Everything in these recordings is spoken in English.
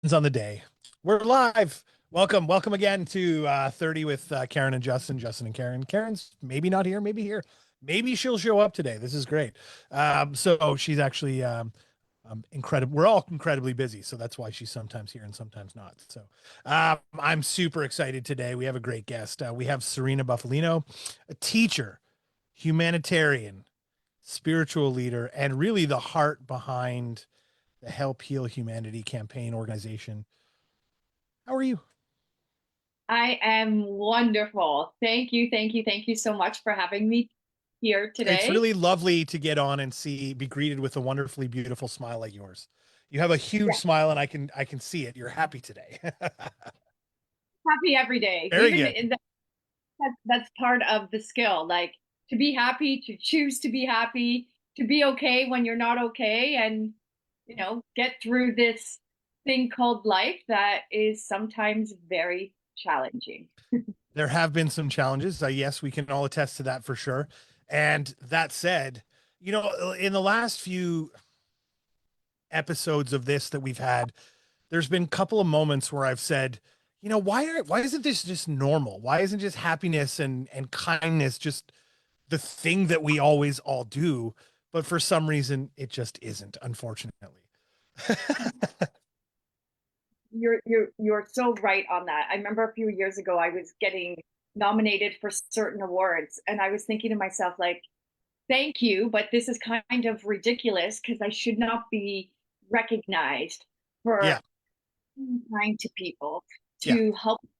It's on the day. We're live. Welcome again to 30 with Karen and Justin and Karen. Karen's maybe not here, maybe here. Maybe she'll show up today. This is great. So she's actually incredible. We're all incredibly busy, so that's why she's sometimes here and sometimes not. So I'm super excited today. We have a great guest. We have Serena Bufalino, a teacher, humanitarian, spiritual leader, and really the heart behind the Help Heal Humanity campaign organization. How are you? I am wonderful. Thank you, thank you, thank you so much for having me here It's today. really lovely to get on and be greeted with a wonderfully beautiful smile like yours. You have a huge Yeah, smile and I can see it. You're happy today. happy every day. Very Even good. in that's part of the skill. Like to be happy, to choose to be happy, to be okay when you're not okay, and get through this thing called life that is sometimes very challenging. There have been some challenges. Yes, we can all attest to that for sure. And that said, in the last few episodes of this that we've had, there's been a couple of moments where I've said, why isn't this just normal? Why isn't just happiness and kindness just the thing that we always all do? But for some reason, it just isn't, unfortunately. You're so right on that. I remember a few years ago I was getting nominated for certain awards and I was thinking to myself like, thank you, but this is kind of ridiculous because I should not be recognized for Yeah, being kind to people, yeah, to help people.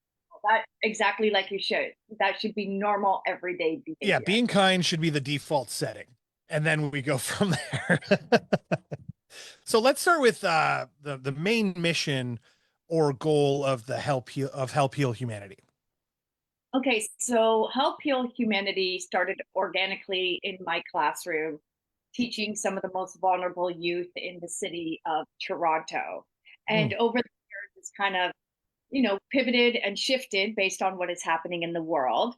That exactly like you should. That should be normal everyday yeah. behavior. Being kind should be the default setting, and then we go from there. So let's start with the main mission or goal of the Help Heal Humanity. Okay, so Help Heal Humanity started organically in my classroom, teaching some of the most vulnerable youth in the city of Toronto. Mm, And over the years, it's kind of, pivoted and shifted based on what is happening in the world.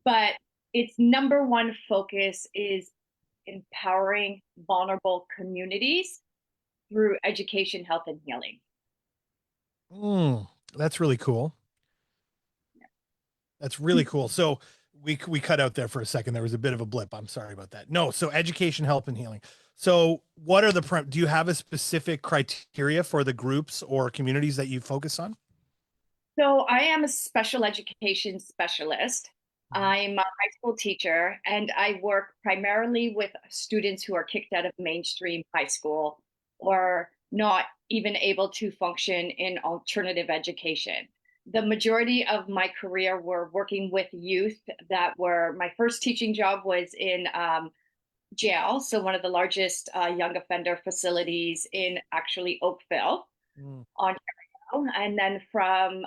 But its number one focus is empowering vulnerable communities through education, health, and healing. mm, that's really cool. That's really cool. So we cut out there for a second. There was a bit of a blip. I'm sorry about that. No, so education, help, and healing. So what are do you have a specific criteria for the groups or communities that you focus on? So I am a special education specialist. Mhm. I'm a high school teacher, and I work primarily with students who are kicked out of mainstream high school or not even able to function in alternative education. The majority of my career were working with youth that were, my first teaching job was in jail, so one of the largest young offender facilities in actually Oakville, Mm, Ontario. And then from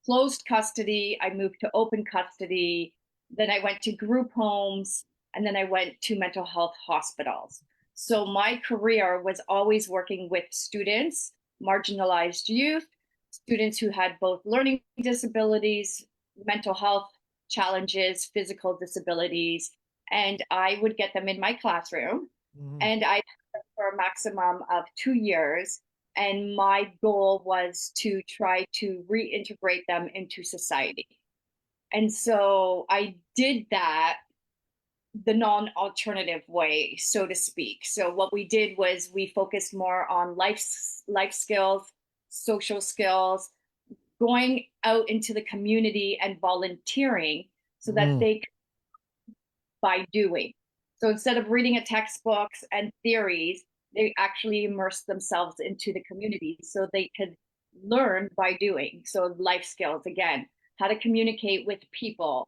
closed custody, I moved to open custody. Then I went to group homes, and then I went to mental health hospitals. So my career was always working with students, marginalized youth, students who had both learning disabilities, mental health challenges, physical disabilities, and I would get them in my classroom, mhm. and I had them for a maximum of 2 years. And my goal was to try to reintegrate them into society. And so I did that the non alternative way, so to speak. So what we did was we focused more on life skills, social skills, going out into the community and volunteering so that Mm, they by doing. So instead of reading a textbooks and theories, they actually immerse themselves into the community so they could learn by doing. So life skills again, how to communicate with people,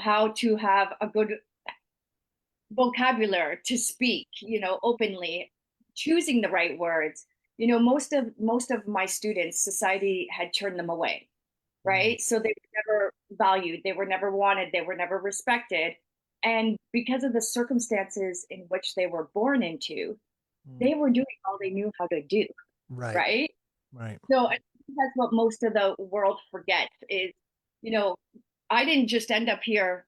how to have a good vocabulary to speak, openly, choosing the right words. Most of my students, society had turned them away, mm, right? So they were never valued, they were never wanted, they were never respected. And because of the circumstances in which they were born into, mm. they were doing all they knew how to do, Right, right? right. So I think that's what most of the world forgets is, you know, I didn't just end up here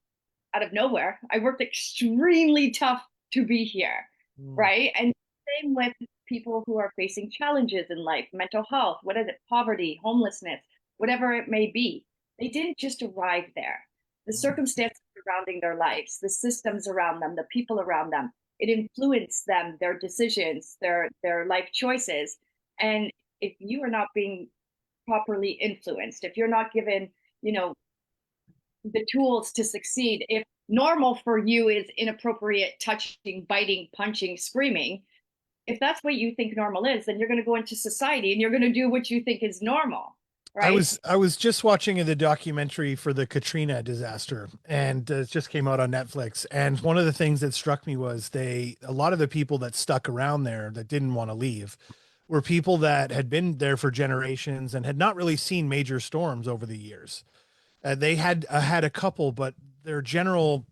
out of nowhere. I worked extremely tough to be here, Mm, right? And same with people who are facing challenges in life, mental health, what is it, poverty, homelessness, whatever it may be. They didn't just arrive there. The circumstances surrounding their lives, the systems around them, the people around them, it influenced them, their decisions, their life choices. And if you are not being properly influenced, if you're not given, you know, the tools to succeed, if normal for you is inappropriate touching, biting, punching, screaming, if that's what you think normal is, then you're going to go into society and you're going to do what you think is normal, I right? was I was just watching the documentary for the Katrina disaster, and it just came out on Netflix. And one of the things that struck me was a lot of the people that stuck around there that didn't want to leave were people that had been there for generations and had not really seen major storms over the years. They had a couple, but their general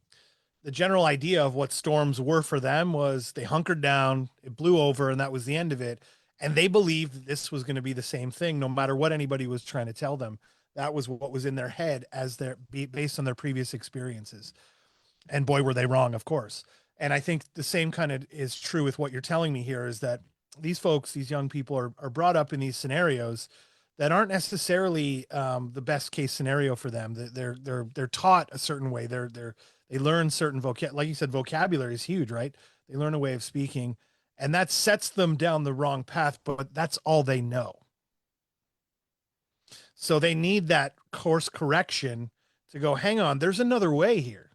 the general idea of what storms were for them was they hunkered down, it blew over, and that was the end of it. And they believed that this was going to be the same thing, no matter what anybody was trying to tell them. That was what was in their head as their based on their previous experiences. And boy, were they wrong, of course. And I think the same kind of is true with what you're telling me here is that these folks, these young people are brought up in these scenarios that aren't necessarily the best case scenario for them. They're taught a certain way. They learn certain like you said, vocabulary is huge, right? They learn a way of speaking, and that sets them down the wrong path. But that's all they know. So they need that course correction to go. Hang on, there's another way here,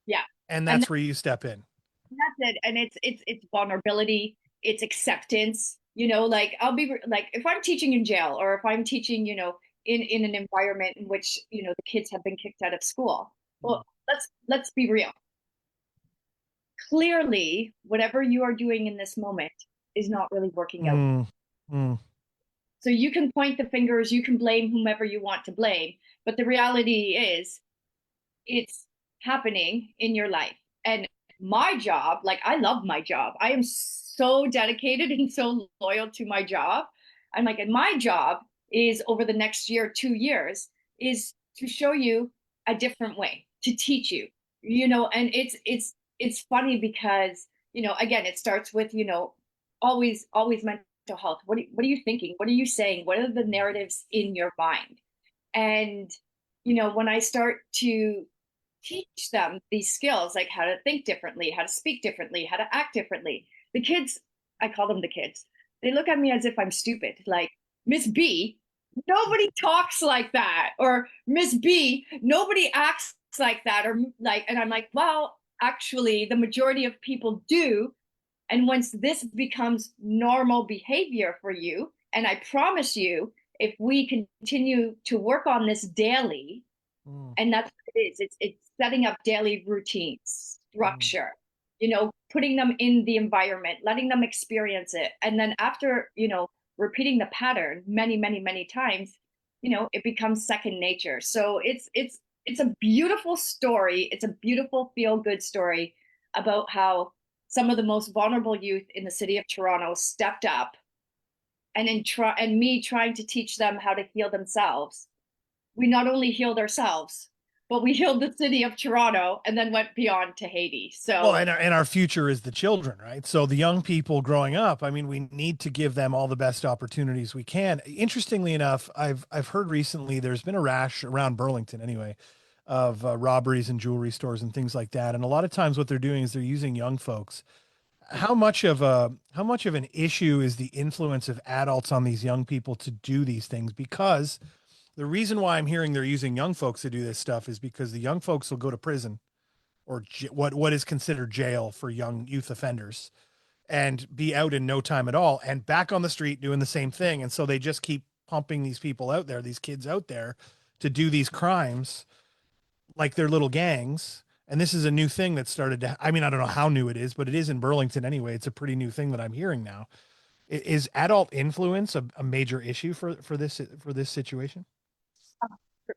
Yeah. and And that's where you step in. that's it. And it's vulnerability, it's acceptance. You know, like I'll be like if I'm teaching in jail or if I'm teaching, you know, in an environment in which, you know, the kids have been kicked out of school. Well, let's be real. Clearly, whatever you are doing in this moment is not really working out. Mm, mm, So you can point the fingers, you can blame whomever you want to blame, but the reality is it's happening in your life. And my job, like I love my job. I am so dedicated and so loyal to my job. I'm like, and my job is over the next year, 2 years, is to show you a different way, to teach you, you know, and it's funny because, you know, again, it starts with, you know, always mental health. What are you thinking? What are you saying? What are the narratives in your mind? And, you know, when I start to teach them these skills, like how to think differently, how to speak differently, how to act differently. The kids, I call them the kids, they look at me as if I'm stupid. Like, Miss B, nobody talks like that. Or Miss B, nobody acts like that. Or like, and I'm like, well, actually, the majority of people do. And once this becomes normal behavior for you, and I promise you, if we continue to work on this daily, mm, and that's what it is. It's setting up daily routines, mm. structure, you know, putting them in the environment, letting them experience it. And then after, you know, repeating the pattern many times, you know, it becomes second nature. So it's a beautiful story. It's a beautiful feel good story about how some of the most vulnerable youth in the city of Toronto stepped up and and me trying to teach them how to heal themselves. We not only healed ourselves, but we healed the city of Toronto and then went beyond to Haiti. Well, So and our future is the children, right? So the young people growing up, I mean, we need to give them all the best opportunities we can. Interestingly enough, I've heard recently there's been a rash around Burlington anyway of robberies and jewelry stores and things like that. And a lot of times what they're doing is they're using young folks. How much of an issue is the influence of adults on these young people to do these things? Because the reason why I'm hearing they're using young folks to do this stuff is because the young folks will go to prison or what is considered jail for young youth offenders and be out in no time at all and back on the street doing the same thing. And so they just keep pumping these people out there, these kids out there to do these crimes like they're little gangs. And this is a new thing that started to, I mean, I don't know how new it is, but it is in Burlington anyway. It's a pretty new thing that I'm hearing now. Is adult influence a major issue for this situation? 100%,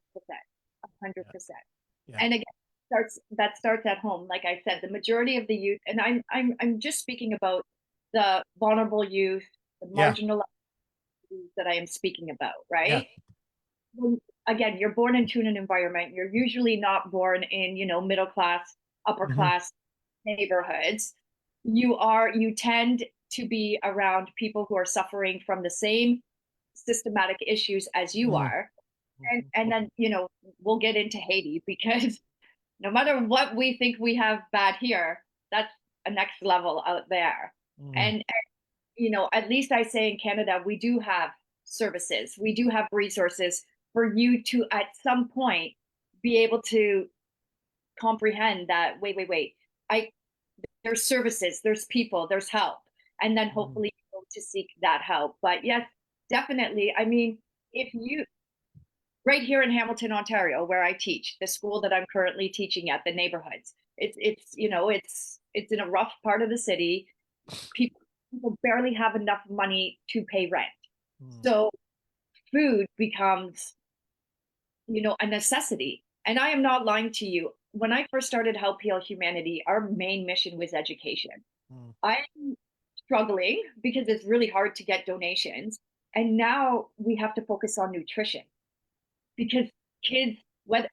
a hundred Yeah. percent. Yeah. And again, starts at home. Like I said, the majority of the youth, and I'm just speaking about the vulnerable youth, the Yeah. marginalized youth that I am speaking about, Yeah. right? When, again, you're born into an environment. You're usually not born in, you know, middle class, upper Hmm. class neighborhoods. You tend to be around people who are suffering from the same systematic issues as you Mm, are. mhm, And then, we'll get into Haiti because no matter what we think we have bad here, that's a next level out there. mm, And at least I say in Canada, we do have services, we do have resources for you to, at some point, be able to comprehend that, wait, I there's services, there's people, there's help. And then mm, hopefully go to seek that help. But yes, definitely. I mean, if you right here in Hamilton, Ontario, where I teach, the school that I'm currently teaching at, the neighborhoods. It's in a rough part of the city. People barely have enough money to pay rent. mm, So food becomes, a necessity. And I am not lying to you. When I first started Help Heal Humanity, our main mission was education. mm, I'm struggling because it's really hard to get donations. And now we have to focus on nutrition because kids,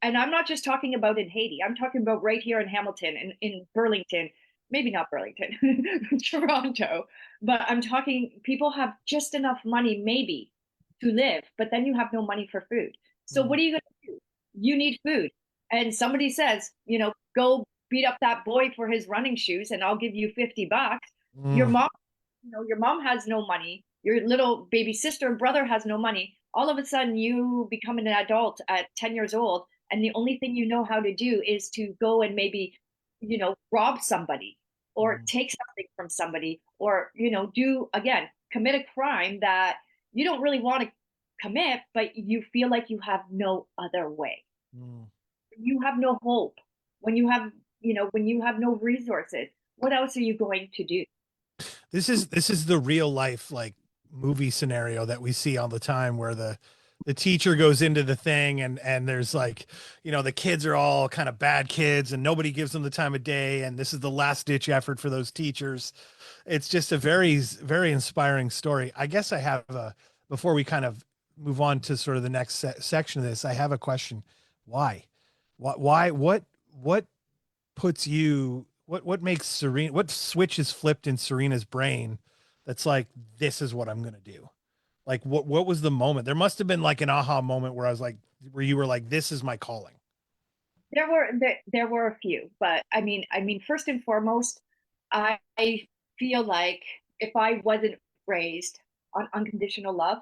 and I'm not just talking about in Haiti, I'm talking about right here in Hamilton and in Burlington, maybe not Burlington, Toronto, but I'm talking people have just enough money maybe to live, but then you have no money for food. So mm, what are you going to do? You need food. And somebody says, go beat up that boy for his running shoes and I'll give you $50. Your mm, mom your mom has no money, your little baby sister and brother has no money. All of a sudden, you become an adult at 10 years old, and the only thing you know how to do is to go and maybe, rob somebody or mm. take something from somebody or, do again, commit a crime that you don't really want to commit, but you feel like you have no other way. Mm. You have no hope. When you have no resources, what else are you going to do? This is the real life like movie scenario that we see all the time where the teacher goes into the thing and there's like the kids are all kind of bad kids and nobody gives them the time of day and this is the last ditch effort for those teachers. It's just a very inspiring story. I guess I have before we kind of move on to sort of the next section of this, I have a question. Why? What puts you what makes Serena, what switch is flipped in Serena's brain that's like, this is what I'm gonna do? Like what was the moment? There must have been like an aha moment where I was like, where you were like, this is my calling. There were a few, but I mean, first and foremost, I feel like if I wasn't raised on unconditional love,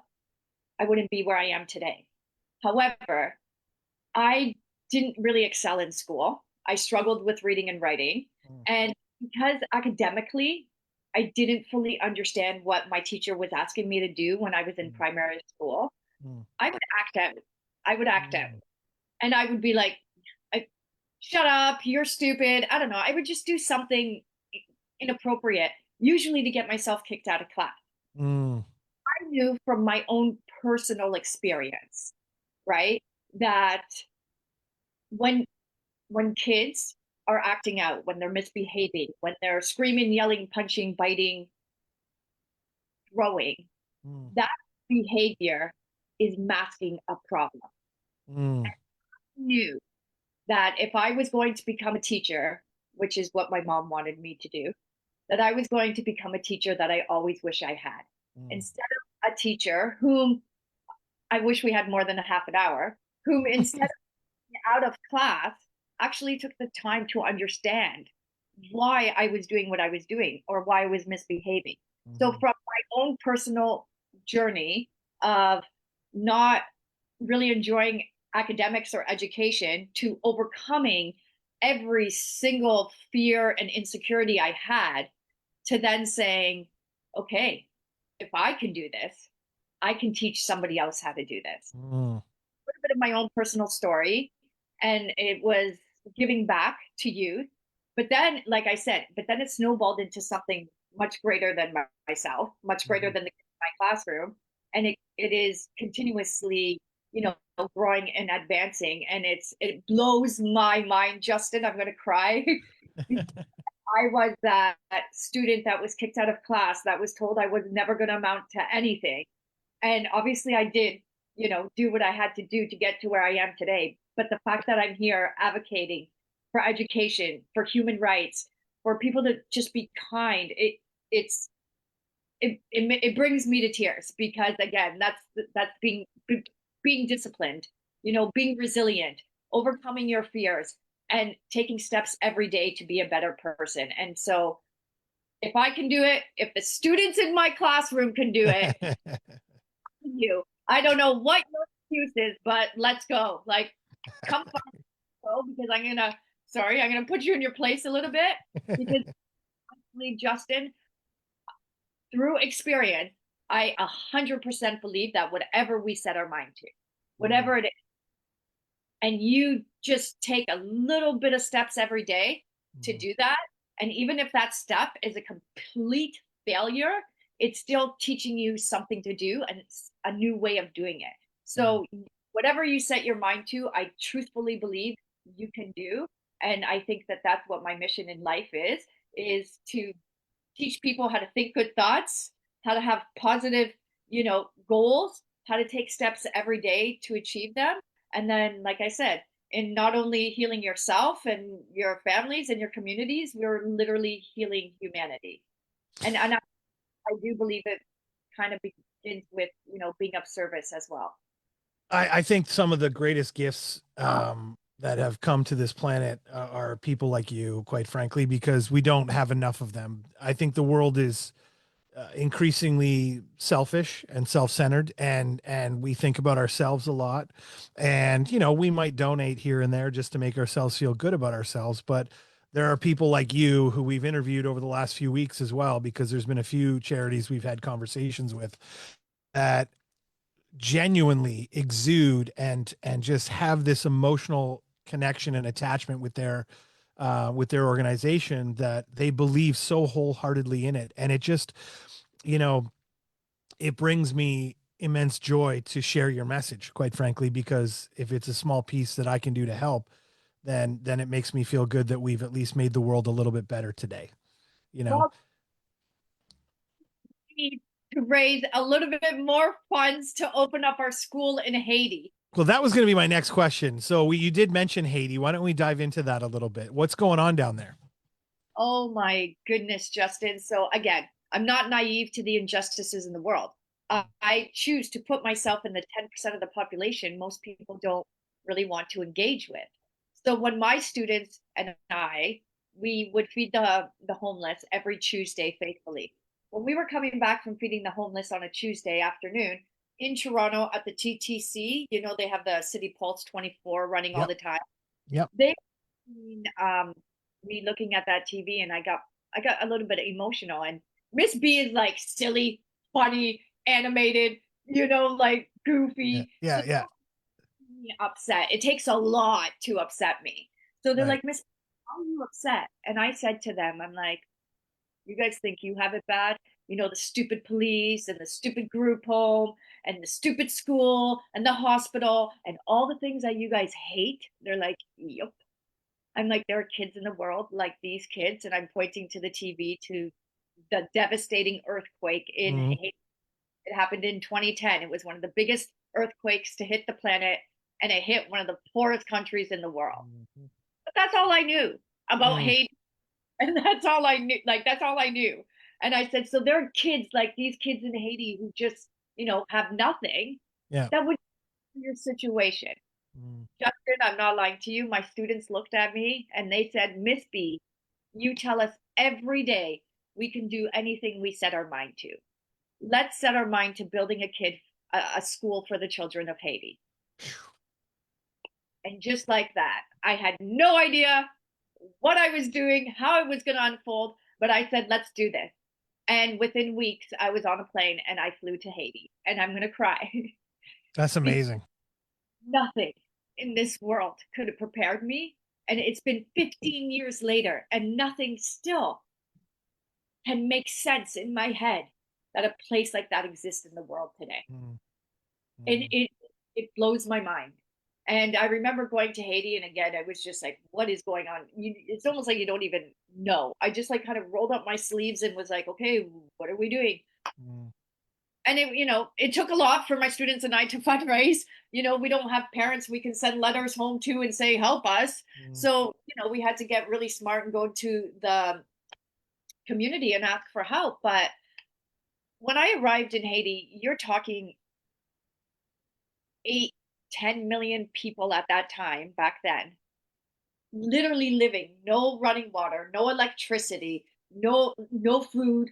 I wouldn't be where I am today. However, I didn't really excel in school. I struggled with reading and writing, Mm, and because academically, I didn't fully understand what my teacher was asking me to do when I was in mm, primary school. mm, I would act out. I would act out, mm, and I would be like, I, shut up, you're stupid. I don't know. I would just do something inappropriate, usually to get myself kicked out of class. mm, I knew from my own personal experience, right, that when kids are acting out, when they're misbehaving, when they're screaming, yelling, punching, biting, throwing, mm, that behavior is masking a problem. mm, I knew that if I was going to become a teacher, which is what my mom wanted me to do, that I was going to become a teacher that I always wish I had. mm. Instead of a teacher whom I wish we had more than a half an hour, whom instead of out of class actually took the time to understand why I was doing what I was doing or why I was misbehaving. So, Mhm, from my own personal journey of not really enjoying academics or education to overcoming every single fear and insecurity I had, to then saying, okay, if I can do this, I can teach somebody else how to do this. mm, A little bit of my own personal story, and it was giving back to youth. But then, like I said, it snowballed into something much greater than myself, much greater mhm. than my classroom, and it is continuously, growing and advancing, and it blows my mind, Justin. I'm going to cry. I was that student that was kicked out of class, that was told I was never going to amount to anything. And obviously, I did, do what I had to do to get to where I am today. But the fact that I'm here advocating for education, for human rights, for people to just be kind, it's it brings me to tears because again, that's being disciplined, being resilient, overcoming your fears, and taking steps every day to be a better person. And so, if I can do it, if the students in my classroom can do it, you. I don't know what your excuse is, but let's go. Like, come on, because I'm gonna put you in your place a little bit because Justin, through experience, I 100% believe that whatever we set our mind to, Mm, whatever it is, and you just take a little bit of steps every day to mm, do that. And even if that step is a complete failure, it's still teaching you something to do and it's a new way of doing it. mm. So, whatever you set your mind to, I truthfully believe you can do. And I think that that's what my mission in life is to teach people how to think good thoughts, how to have positive, goals, how to take steps every day to achieve them. And then, like I said, in not only healing yourself and your families and your communities, we're literally healing humanity. And I do believe it kind of begins with, being of service as well. I think some of the greatest gifts that have come to this planet are people like you, quite frankly, because we don't have enough of them. I think the world is increasingly selfish and self-centered, and we think about ourselves a lot. And we might donate here and there just to make ourselves feel good about ourselves, but there are people like you who we've interviewed over the last few weeks as well, because there's been a few charities we've had conversations with that genuinely exude and just have this emotional connection and attachment with their organization, that they believe so wholeheartedly in it. And it just, you know it brings me immense joy to share your message, quite frankly, because if it's a small piece that I can do to help, then it makes me feel good that we've at least made the world a little bit better today, you know. Well, we need to raise a little bit more funds to open up our school in Haiti. Well, that was going to be my next question. So you did mention Haiti. Why don't we dive into that a little bit? What's going on down there? Oh my goodness, Justin. So again, I'm not naive to the injustices in the world. I choose to put myself in the 10% of the population most people don't really want to engage with. So when my students and we would feed the homeless every Tuesday faithfully. When we were coming back from feeding the homeless on a Tuesday afternoon in Toronto at the TTC, they have the City Pulse 24 running all Yep. the time. Yep. They me looking at that TV and I got a little bit emotional, and Miss B is like silly, funny, animated, like Yeah. goofy. So Yeah. Yeah. me upset. It takes a lot to upset me. So they're Right. like, Miss, how are you upset? And I said to them, I'm like, you guys think you have it bad? The stupid police and the stupid group home and the stupid school and the hospital and all the things that you guys hate. They're like, yep. I'm like, there are kids in the world like these kids, and I'm pointing to the TV to the devastating earthquake in Mhm. Haiti. It happened in 2010. It was one of the biggest earthquakes to hit the planet, and it hit one of the poorest countries in the world. Mhm. But that's all I knew about Mm. Haiti, and that's all I knew. Like that's all I knew. And I said, so there are kids like these kids in Haiti who just, have nothing. Yeah. That would be your situation. Mm. Justin, I'm not lying to you. My students looked at me and they said, Miss B, you tell us every day we can do anything we set our mind to. Let's set our mind to building a school for the children of Haiti. And just like that, I had no idea what I was doing, how it was going to unfold, but I said, let's do this. And within weeks, I was on a plane and I flew to Haiti. And I'm going to cry That's because amazing. nothing in this world could have prepared me. And it's been 15 years later, and nothing still can make sense in my head that a place like that exists in the world today. Mm. And Mm. it blows my mind. And I remember going to Haiti, and again, I was just like, "What is going on?" It's almost like you don't even know. I just like kind of rolled up my sleeves and was like, "Okay, what are we doing?" Mm. And it took a lot for my students and I to fundraise. We don't have parents we can send letters home to and say help us. Mm. So we had to get really smart and go to the community and ask for help. But when I arrived in Haiti, you're talking 8, 10 million people at that time back then, literally living, no running water, no electricity, no food,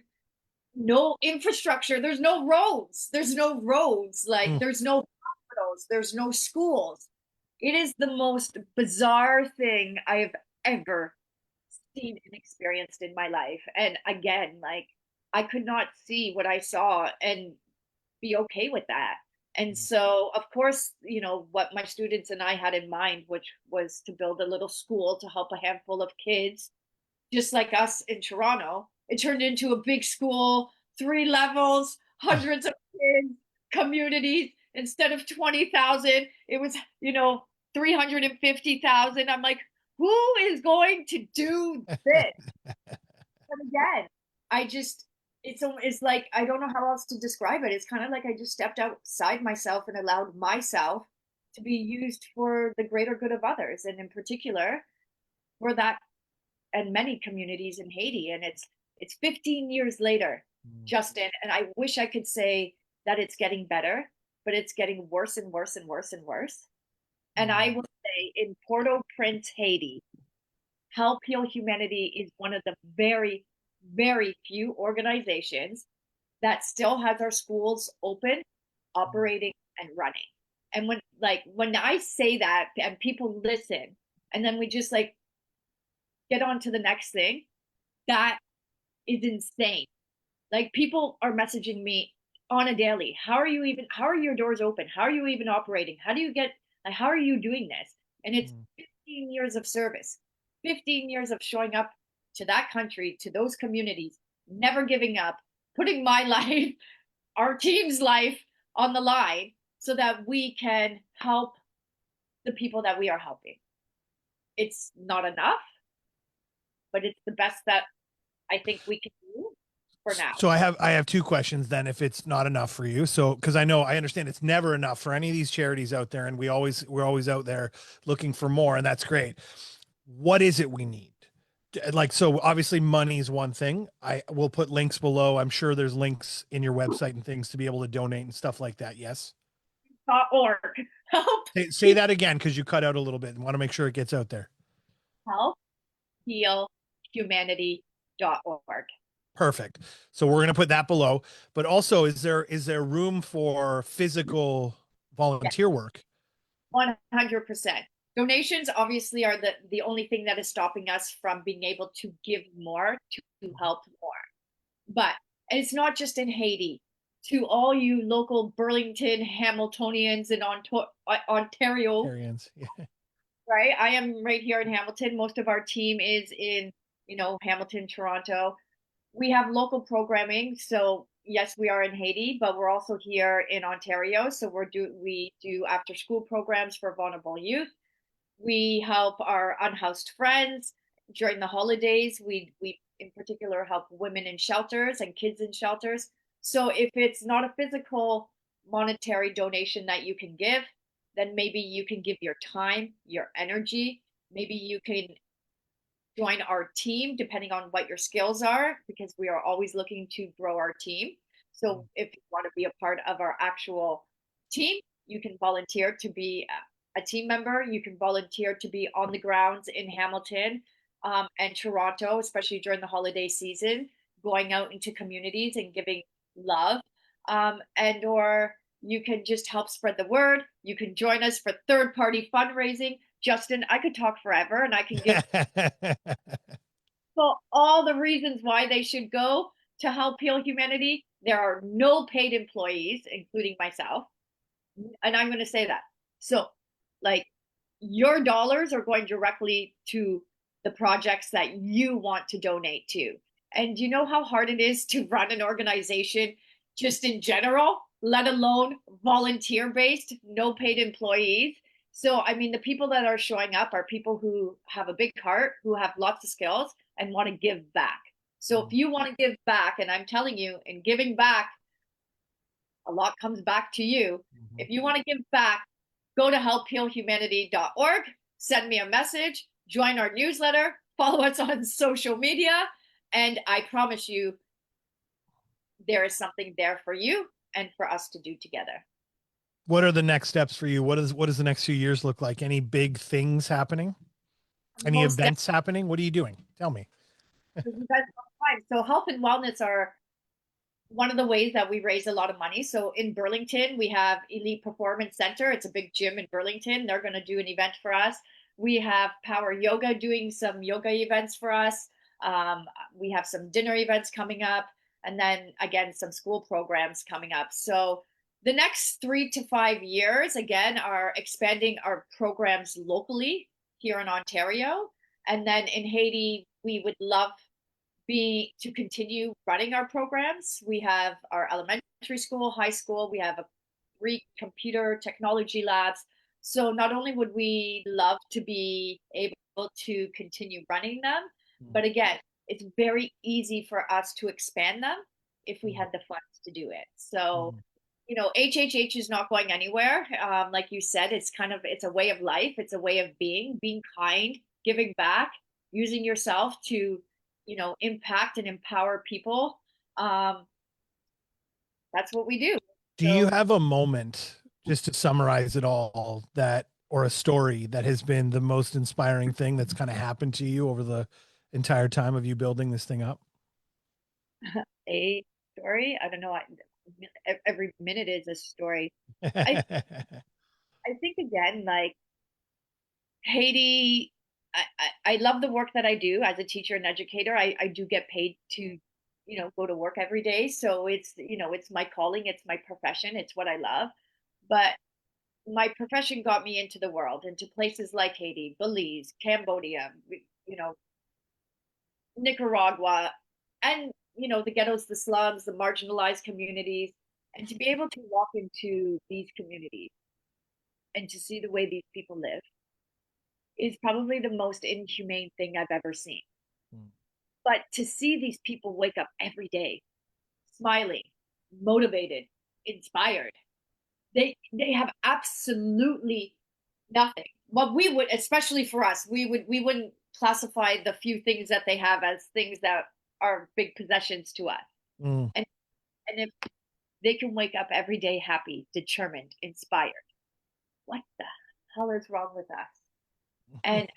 no infrastructure. There's no roads, like Mm, there's no hospitals, there's no schools. It is the most bizarre thing I've ever seen and experienced in my life. And again, like I could not see what I saw and be okay with that. And mm, so, of course, what my students and I had in mind, which was to build a little school to help a handful of kids, just like us in Toronto. It turned into a big school, 3 levels, hundreds of kids, communities. Instead of 20,000, it was, 350,000. I'm like, who is going to do this? But again, I just it's like I don't know how else to describe it. It's kind of like I just stepped outside myself and allowed myself to be used for the greater good of others, and in particular for that and many communities in Haiti. And it's 15 years later, mm, Justin, and I wish I could say that it's getting better, but it's getting worse and worse and worse and worse. And I mm, will say in Port-au-Prince, Haiti, Help Heal Humanity is one of the very, very few organizations that still has our schools open, mm, operating, and running. And when I say that and people listen, and then we just like get on to the next thing, that is insane. Like people are messaging me on a daily. How are your doors open? How are you even operating? How are you doing this? And it's mm. 15 years of service, 15 years of showing up to that country, to those communities, never giving up, putting my life, our team's life on the line so that we can help the people that we are helping. It's not enough, but it's the best that I think we can do for now. So I have two questions then if it's not enough for you. So because I understand it's never enough for any of these charities out there, and we're always out there looking for more, and that's great. What is it we need? Like, so obviously money is one thing. I will put links below. I'm sure there's links in your website and things to be able to donate and stuff like that. Yes. .org. Help Say that again because you cut out a little bit and want to make sure it gets out there. help heal humanity.org. Perfect. So we're going to put that below. But also, is there room for physical Yeah, volunteer work? 100%. Donations obviously are the only thing that is stopping us from being able to give more, to help more. But it's not just in Haiti. To all you local Burlington Hamiltonians in Ontario, Arians. Yeah. right? I am right here in Hamilton. Most of our team is in, Hamilton, Toronto. We have local programming. So yes, we are in Haiti, but we're also here in Ontario. So we do after school programs for vulnerable youth. We help our unhoused friends during the holidays. We in particular help women in shelters and kids in shelters. So if it's not a physical monetary donation that you can give, then maybe you can give your time, your energy. Maybe you can join our team depending on what your skills are, because we are always looking to grow our team. So if you want to be a part of our actual team, you can volunteer to be a team member. You can volunteer to be on the grounds in Hamilton and Toronto, especially during the holiday season, going out into communities and giving love. And or you can just help spread the word. You can join us for third party fundraising. Justin, I could talk forever and I can give people all the reasons why they should go to Help Heal Humanity. There are no paid employees, including myself. And I'm going to say that. So, like, your dollars are going directly to the projects that you want to donate to. And you know how hard it is to run an organization just in general, let alone volunteer based, no paid employees. So, I mean, the people that are showing up are people who have a big heart, who have lots of skills, and want to give back. So, if you want to give back, and I'm telling you, in giving back, a lot comes back to you. If you want to give back, go to helphealhumanity.org, send me a message, join our newsletter, follow us on social media, and I promise you, there is something there for you and for us to do together. What are the next steps for you? What does the next few years look like? Any big things happening? Any Most events happening? What are you doing? Tell me. definitely, you guys are fine. So health and wellness are one of the ways that we raise a lot of money. So in Burlington, we have Elite Performance Center. It's a big gym in Burlington. They're going to do an event for us. We have Power Yoga doing some yoga events for us. Um, we have some dinner events coming up, and then again, some school programs coming up. So the next 3 to 5 years, again, are expanding our programs locally here in Ontario. And then in Haiti, we would love be to continue running our programs. We have our elementary school, high school, we have 3 computer technology labs. So not only would we love to be able to continue running them, Mm, but again, it's very easy for us to expand them if we mm, had the funds to do it. So, mm, HHH is not going anywhere. Like you said, it's a way of life. It's a way of being kind, giving back, using yourself to, impact and empower people. Um, that's what we do. Do you So have a moment, just to summarize it all, that or a story that has been the most inspiring thing that's kind of happened to you over the entire time of you building this thing up? a story, I don't know. Every minute is a story. I I think again, like Haiti, I love the work that I do as a teacher and educator. I do get paid to, go to work every day. So it's my calling, it's my profession, it's what I love. But my profession got me into the world, into places like Haiti, Belize, Cambodia, you know, Nicaragua, and the ghettos, the slums, the marginalized communities, and to be able to walk into these communities and to see the way these people live is probably the most inhumane thing I've ever seen. Mm, But to see these people wake up every day smiling, motivated, inspired, they have absolutely nothing. What we would, especially for us, we wouldn't classify the few things that they have as things that are big possessions to us. mm. And if they can wake up every day happy, determined, inspired, what the hell is wrong with us? And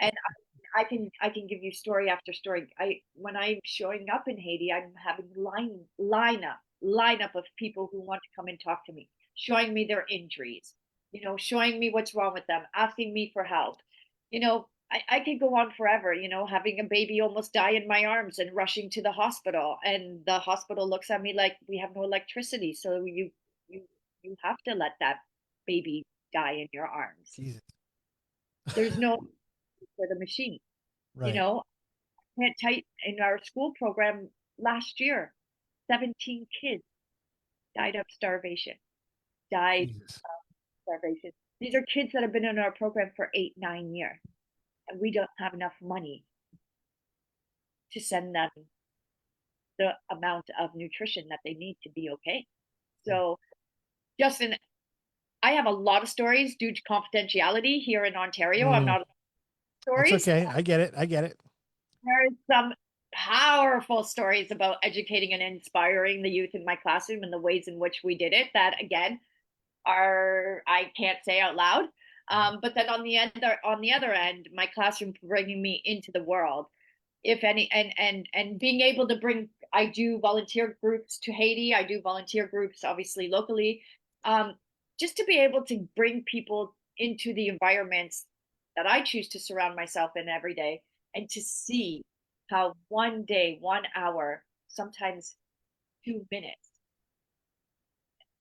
I can give you story after story. I When I'm showing up in Haiti, I'm having lineup of people who want to come and talk to me, showing me their injuries, showing me what's wrong with them, asking me for help. I could go on forever, having a baby almost die in my arms and rushing to the hospital, and the hospital looks at me like, we have no electricity, so you you have to let that baby die in your arms. Jesus. There's no for the machine. You Right. know, I can't tell you, in our school program last year, 17 kids died of starvation, died Jesus. of starvation. These are kids that have been in our program for 8, 9 years, and we don't have enough money to send them the amount of nutrition that they need to be okay. Mm, So, Justin, I have a lot of stories due to confidentiality here in Ontario. I'm mm. not That's stories. okay. I get it. I get it. There's some powerful stories about educating and inspiring the youth in my classroom and the ways in which we did it that again are I can't say out loud. But then on the other end, my classroom bringing me into the world, if any, and being able to bring. I do volunteer groups to Haiti. I do volunteer groups, obviously locally, um, just to be able to bring people into the environments that I choose to surround myself in every day, and to see how one day, 1 hour, sometimes 2 minutes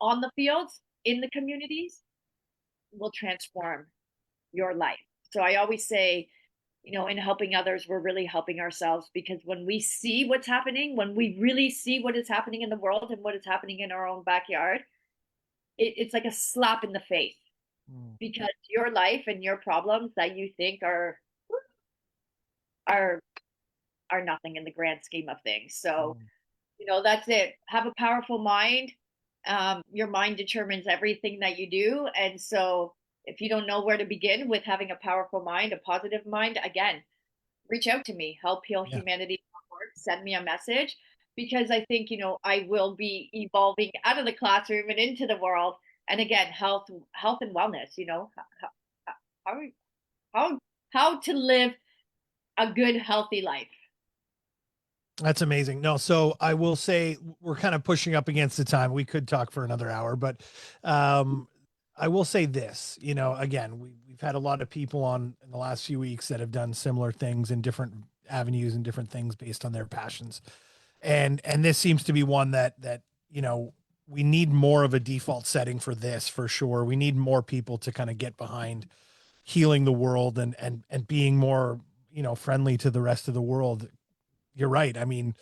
on the fields in the communities will transform your life. So I always say, in helping others, we're really helping ourselves, because when we see what's happening, when we really see what is happening in the world and what is happening in our own backyard, it's like a slap in the face, Mm, because your life and your problems that you think are are nothing in the grand scheme of things. So, mm. that's it. Have a powerful mind. Your mind determines everything that you do. And so, if you don't know where to begin with having a powerful mind, a positive mind, again, reach out to me. Help Heal Yeah. Humanity. Send me a message. because I think, I will be evolving out of the classroom and into the world. And again, health and wellness, how, how, how to live a good, healthy life. That's amazing. No, so I will say we're kind of pushing up against the time. We could talk for another hour, but um, I will say this, again, we've had a lot of people on in the last few weeks that have done similar things in different avenues and different things based on their passions. And this seems to be one that, you know, we need more of a default setting for this for sure. We need more people to kind of get behind healing the world and being more, friendly to the rest of the world. You're right. I mean,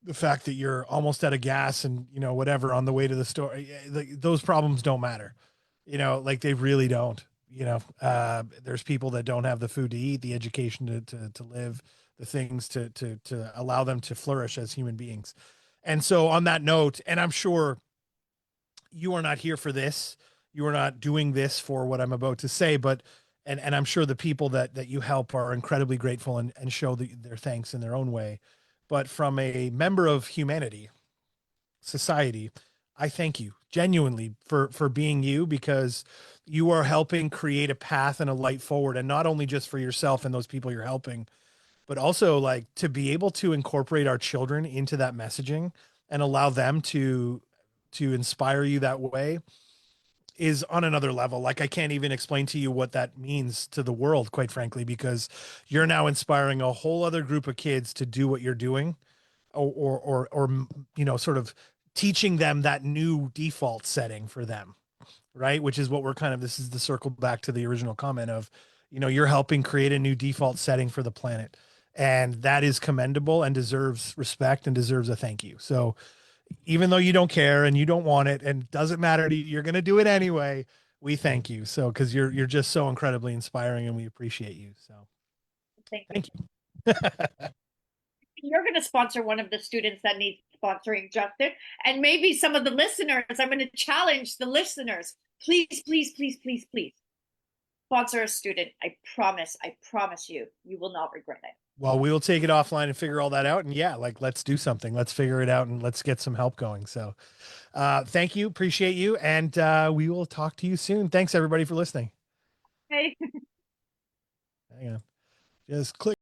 the fact that you're almost out of gas and whatever on the way to the store, those problems don't matter, like they really don't. There's people that don't have the food to eat, the education to live, the things to allow them to flourish as human beings. And so on that note, and I'm sure you are not here for this, you are not doing this for what I'm about to say, but and I'm sure the people that you help are incredibly grateful and show their thanks in their own way. But from a member of humanity, society, I thank you genuinely for being you, because you are helping create a path and a light forward, and not only just for yourself and those people you're helping, but also like to be able to incorporate our children into that messaging and allow them to inspire you that way is on another level. Like I can't even explain to you what that means to the world, quite frankly, because you're now inspiring a whole other group of kids to do what you're doing, or sort of teaching them that new default setting for them, right? Which is what we're kind of, this is the circle back to the original comment of, you're helping create a new default setting for the planet. And that is commendable and deserves respect and deserves a thank you. So even though you don't care and you don't want it and it doesn't matter to you, you're going to do it anyway. We thank you. So, cause you're just so incredibly inspiring and we appreciate you. So Thank you. thank you. You're going to sponsor one of the students that needs sponsoring, Justin, and maybe some of the listeners. I'm going to challenge the listeners. Please, please, please, please, please sponsor a student. I promise you, you will not regret it. Well, we will take it offline and figure all that out. And yeah, like let's do something. Let's figure it out and let's get some help going. So thank you. Appreciate you. And we will talk to you soon. Thanks everybody for listening. Okay. Hang on. Just click.